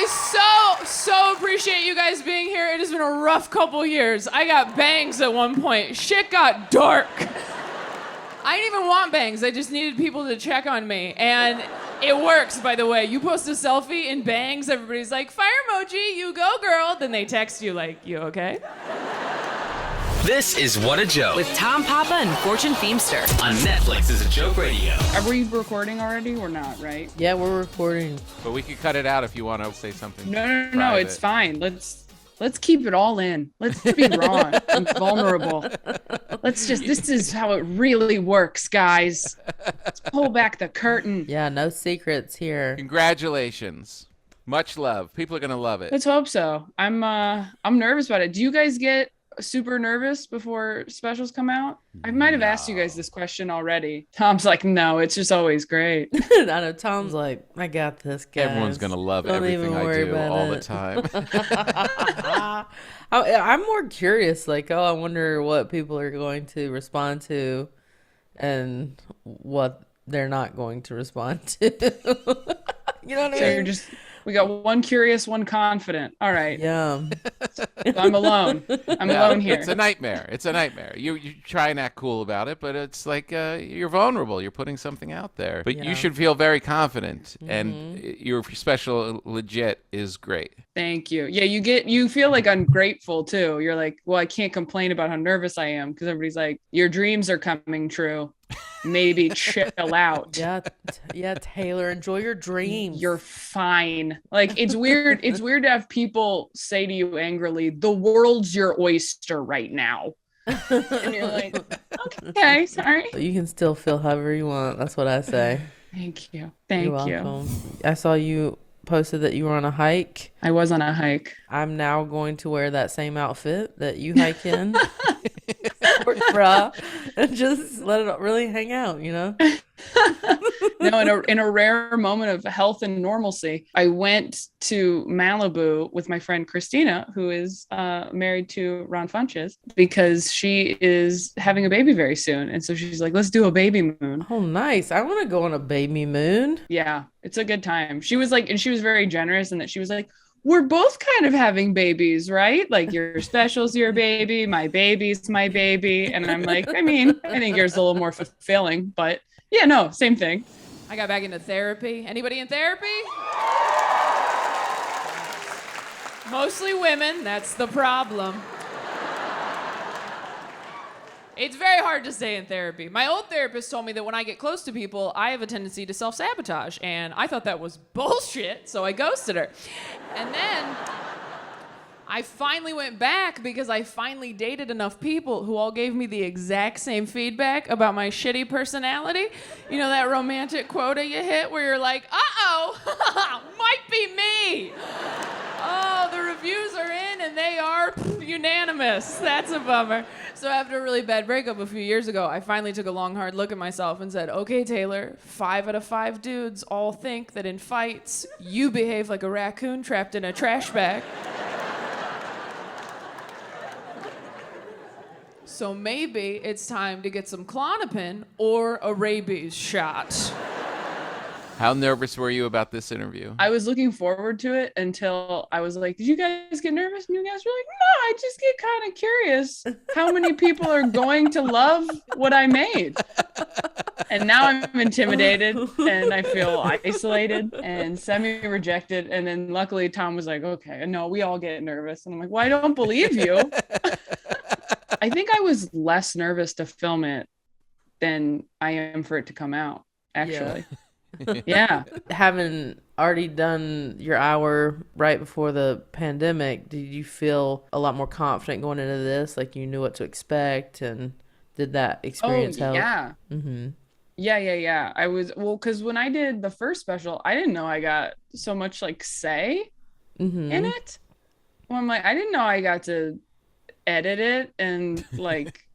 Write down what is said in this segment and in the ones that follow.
I so appreciate you guys being here. It has been a rough couple years. I got bangs at one point. Shit got dark. I didn't even want bangs. I just needed people to check on me. And it works, by the way. You post a selfie in bangs, everybody's like, fire emoji, you go, girl. Then they text you like, you okay? This is What a Joke With Tom Papa and Fortune Feimster. on Netflix is a Joke Radio. Are we recording already? We're not, right? Yeah, we're recording. But we could cut it out if you want to say something. No, private. it's fine. Let's keep it all in. Let's be raw and vulnerable. This is how it really works, guys. Let's pull back the curtain. Yeah, no secrets here. Congratulations. Much love. People are going to love it. Let's hope so. I'm nervous about it. Do you guys get super nervous before specials come out? I might have asked you guys this question already. Tom's like, no, it's just always great. I know Tom's like, I got this, guys. Everyone's going to love Don't everything even I worry do about all it. the time. I'm more curious, like, I wonder what people are going to respond to and what they're not going to respond to. You know what I So mean? we got one curious, one confident. All right. Yeah. So I'm alone. I'm alone here. It's a nightmare. It's a nightmare. You try and act cool about it, but it's like you're vulnerable. You're putting something out there. But Yeah. you should feel very confident, and your special legit is great. Thank you. Yeah, you feel like ungrateful too. You're like, well, I can't complain about how nervous I am because everybody's like, your dreams are coming true. Maybe chill out. Yeah, Taylor, enjoy your dreams. You're fine. Like it's weird. It's weird to have people say to you angrily, the world's your oyster right now. And you're like, okay, sorry. But you can still feel however you want. That's what I say. Thank you. You're Thank you. welcome. I saw you posted that you were on a hike. I was on a hike. I'm now going to wear that same outfit that you hike in. Sports bra, and just let it really hang out, you know? No, in a rare moment of health and normalcy, I went to Malibu with my friend Christina, who is married to Ron Funches, because she is having a baby very soon. And so she's like, let's do a baby moon. Oh, nice. I want to go on a baby moon. Yeah, it's a good time. She was like, and she was very generous in that she was like, we're both kind of having babies, right? Like your special's your baby, my baby's my baby. And I'm like, I mean, I think yours is a little more fulfilling, but yeah, no, same thing. I got back into therapy. Anybody in therapy? Mostly women. That's the problem. It's very hard to stay in therapy. My old therapist told me that when I get close to people, I have a tendency to self-sabotage, and I thought that was bullshit, so I ghosted her. And then I finally went back because I finally dated enough people who all gave me the exact same feedback about my shitty personality. You know that romantic quota you hit where you're like, uh-oh, might be me. Oh, the reviews are in and they are unanimous. That's a bummer. So after a really bad breakup a few years ago, I finally took a long, hard look at myself and said, okay, Taylor, 5 out of 5 dudes all think that in fights, you behave like a raccoon trapped in a trash bag. So maybe it's time to get some Klonopin or a rabies shot. How nervous were you about this interview? I was looking forward to it until I was like, did you guys get nervous? And you guys were like, no, I just get kind of curious how many people are going to love what I made. And now I'm intimidated and I feel isolated and semi-rejected. And then luckily Tom was like, okay, no, we all get nervous. And I'm like, well, I don't believe you. I think I was less nervous to film it than I am for it to come out, actually. Yeah. Having already done your hour right before the pandemic, did you feel a lot more confident going into this? Like you knew what to expect, and did that experience help? Yeah. Mm-hmm. Yeah. I was, well, because when I did the first special, I didn't know I got so much like say in it. Well, I'm like, I didn't know I got to edit it and like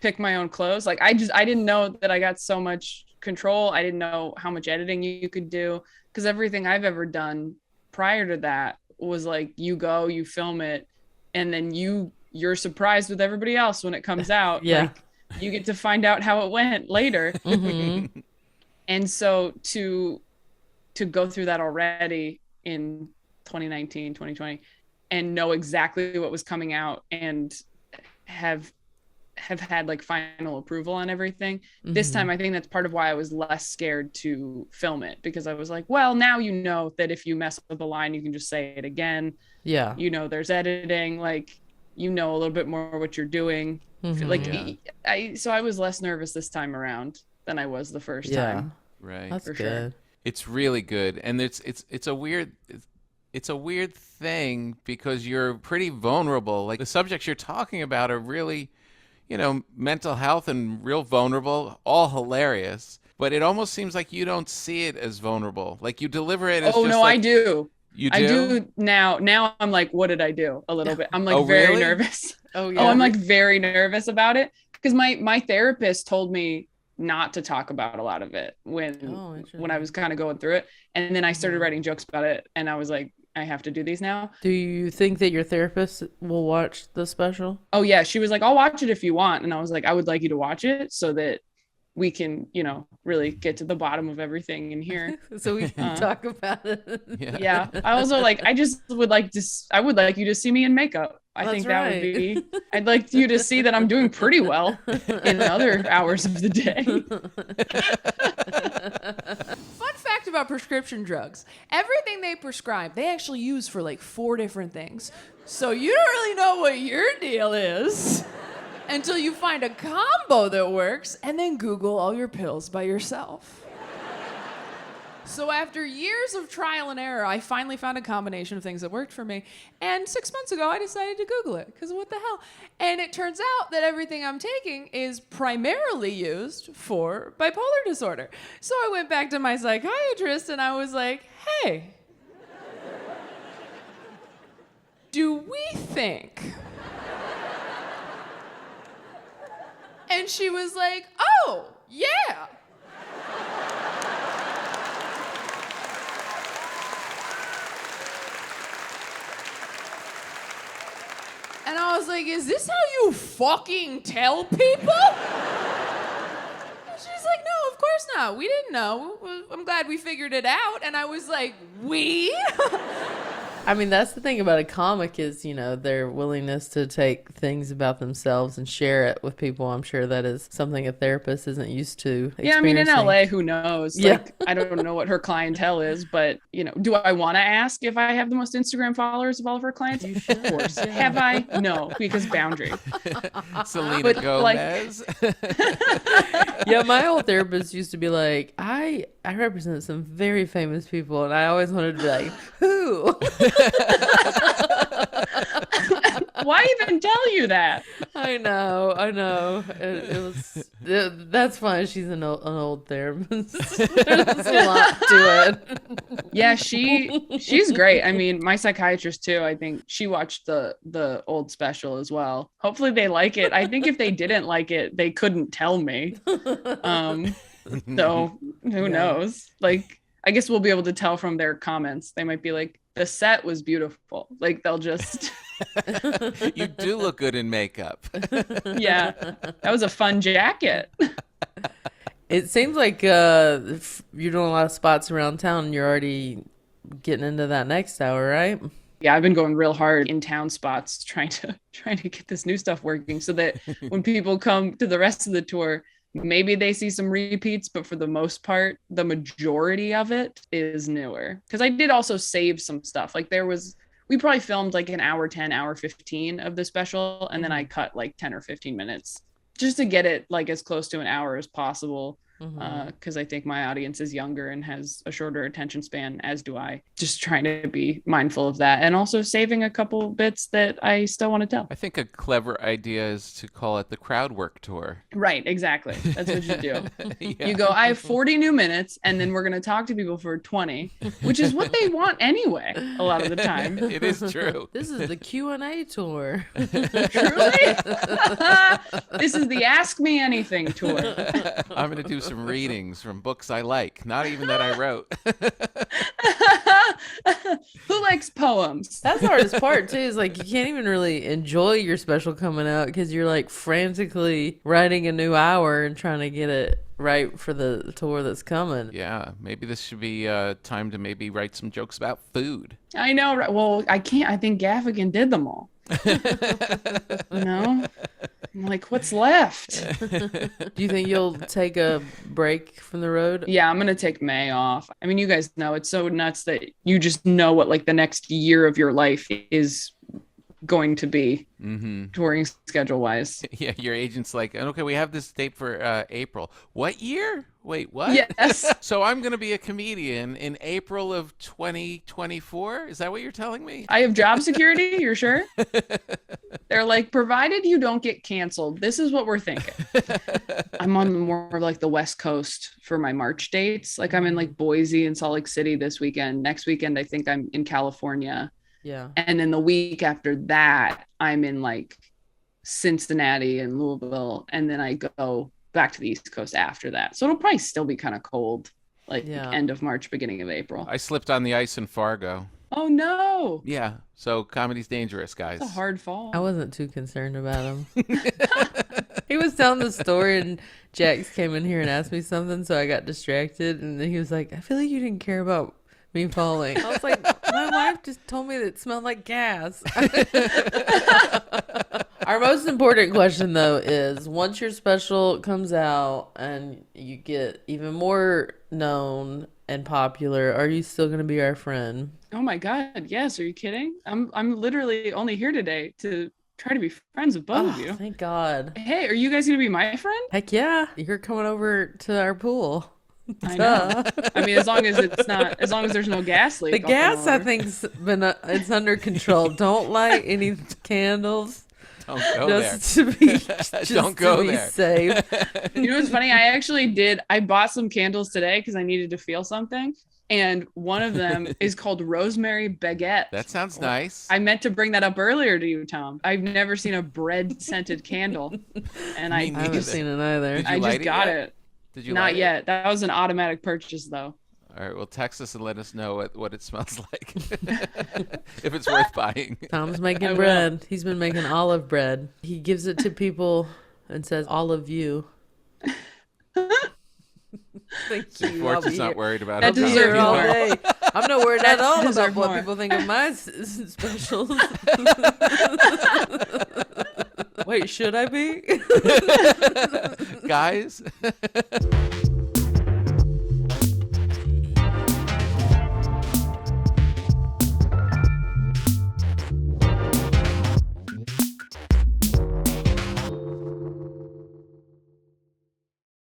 pick my own clothes. Like I didn't know that I got so much control. I didn't know how much editing you could do, because everything I've ever done prior to that was like you go, you film it, and then you're surprised with everybody else when it comes out. Yeah. Like, you get to find out how it went later. Mm-hmm. And so to go through that already in 2019, 2020, and know exactly what was coming out and have had like final approval on everything. This time I think that's part of why I was less scared to film it, because I was like, well, now you know that if you mess up a line you can just say it again. Yeah. You know, there's editing, like, you know a little bit more what you're doing. Like so I was less nervous this time around than I was the first time. Right. That's For good. sure. It's really good, and it's a weird thing because you're pretty vulnerable. Like the subjects you're talking about are really, you know, mental health and real vulnerable, all hilarious. But it almost seems like you don't see it as vulnerable. Like you deliver it as Oh just no, like, I do. You do? I do now. Now I'm like, what did I do? A little bit. I'm like Oh, very really? nervous. Oh, Oh, I'm like very nervous about it because my therapist told me not to talk about a lot of it when I was kind of going through it, and then I started writing jokes about it, and I was like, I have to do these now. Do you think that your therapist will watch the special? Oh yeah, she was like, I'll watch it if you want, and I was like, I would like you to watch it so that we can, you know, really get to the bottom of everything in here. So we can talk about it. Yeah. I also like, I would like you to see me in makeup. I That's think that would right. be, I'd like you to see that I'm doing pretty well in other hours of the day. Fun fact about prescription drugs: everything they prescribe, they actually use for like 4 different things. So you don't really know what your deal is until you find a combo that works and then Google all your pills by yourself. So after years of trial and error, I finally found a combination of things that worked for me. And 6 months ago, I decided to Google it, because what the hell? And it turns out that everything I'm taking is primarily used for bipolar disorder. So I went back to my psychiatrist and I was like, hey, do we think? And she was like, oh, yeah. And I was like, is this how you fucking tell people? And she's like, no, of course not. We didn't know. I'm glad we figured it out. And I was like, we? I mean, that's the thing about a comic is, you know, their willingness to take things about themselves and share it with people. I'm sure that is something a therapist isn't used to Yeah, I mean, in experiencing. LA, who knows? Yeah. Like, I don't know what her clientele is, but, you know, do I want to ask if I have the most Instagram followers of all of her clients? You should. Of course. Have I? No, because boundary. Selena But, like- Gomez. Yeah, my old therapist used to be like, I represent some very famous people, and I always wanted to be like, who? Why even tell you that? I know. That's fine. She's an old therapist. There's a lot to it. Yeah, she's great. I mean, my psychiatrist too, I think she watched the old special as well. Hopefully they like it. I think if they didn't like it, they couldn't tell me. So who knows? Like, I guess we'll be able to tell from their comments. They might be like, the set was beautiful. Like, they'll just You do look good in makeup. yeah, that was a fun jacket. It seems like you're doing a lot of spots around town, and you're already getting into that next hour, right? Yeah, I've been going real hard in town spots trying to get this new stuff working so that when people come to the rest of the tour, maybe they see some repeats, but for the most part, the majority of it is newer. Because I did also save some stuff. Like we probably filmed like an hour 10, hour 15 of the special, and then I cut like 10 or 15 minutes just to get it like as close to an hour as possible. Because I think my audience is younger and has a shorter attention span, as do I. Just trying to be mindful of that, and also saving a couple bits that I still want to tell. I think a clever idea is to call it the crowd work tour. Right, exactly. That's what you do. Yeah. You go, I have 40 new minutes, and then we're going to talk to people for 20, which is what they want anyway, a lot of the time. It is true. This is the Q&A tour. Truly? This is the Ask Me Anything tour. I'm going to do some readings from books I like, not even that I wrote. Who likes poems? That's the hardest part too, is like you can't even really enjoy your special coming out because you're like frantically writing a new hour and trying to get it right for the tour that's coming. Yeah, maybe this should be time to maybe write some jokes about food. I know. Right? Well, I can't. I think Gaffigan did them all. I'm like, what's left? Do you think you'll take a break from the road? Yeah, I'm gonna take May off. I mean, you guys know it's so nuts that you just know what like the next year of your life is going to be touring schedule wise. Yeah, your agent's like, okay, we have this date for April. What year? Wait, what? Yes. So I'm going to be a comedian in April of 2024? Is that what you're telling me? I have job security. You're sure? They're like, provided you don't get canceled, this is what we're thinking. I'm on more like the West Coast for my March dates. Like I'm in like Boise and Salt Lake City this weekend. Next weekend, I think I'm in California. Yeah. And then the week after that, I'm in like Cincinnati and Louisville. And then I go back to the East Coast after that. So it'll probably still be kind of cold, like end of March, beginning of April. I slipped on the ice in Fargo. Oh, no. Yeah, so comedy's dangerous, guys. It's a hard fall. I wasn't too concerned about him. He was telling the story, and Jax came in here and asked me something, so I got distracted. And then he was like, I feel like you didn't care about me falling. I was like, my wife just told me that it smelled like gas. Our most important question, though, is once your special comes out and you get even more known and popular, are you still going to be our friend? Oh my God. Yes. Are you kidding? I'm literally only here today to try to be friends with both of you. Thank God. Hey, are you guys going to be my friend? Heck yeah. You're coming over to our pool. I know. I mean, as long as there's no gas leak. The gas, I think's been, it's under control. Don't light any candles. Don't go there. Don't go be there. safe. You know what's funny? I bought some candles today because I needed to feel something. And one of them is called Rosemary Baguette. That sounds nice. I meant to bring that up earlier to you, Tom. I've never seen a bread scented candle. And Me I haven't seen it either. Did you I light just it got yet? it. Did you Not light it? yet. That was an automatic purchase, though. All right, well, text us and let us know what it smells like. If it's worth buying. Tom's I making will. bread. He's been making olive bread. He gives it to people and says, all of you. Thank See, you. I'll Fortune's be not here. worried about That it. deserves Here all more. day. I'm not worried at all about deserve what more. people think of my specials. Wait, should I be? Guys.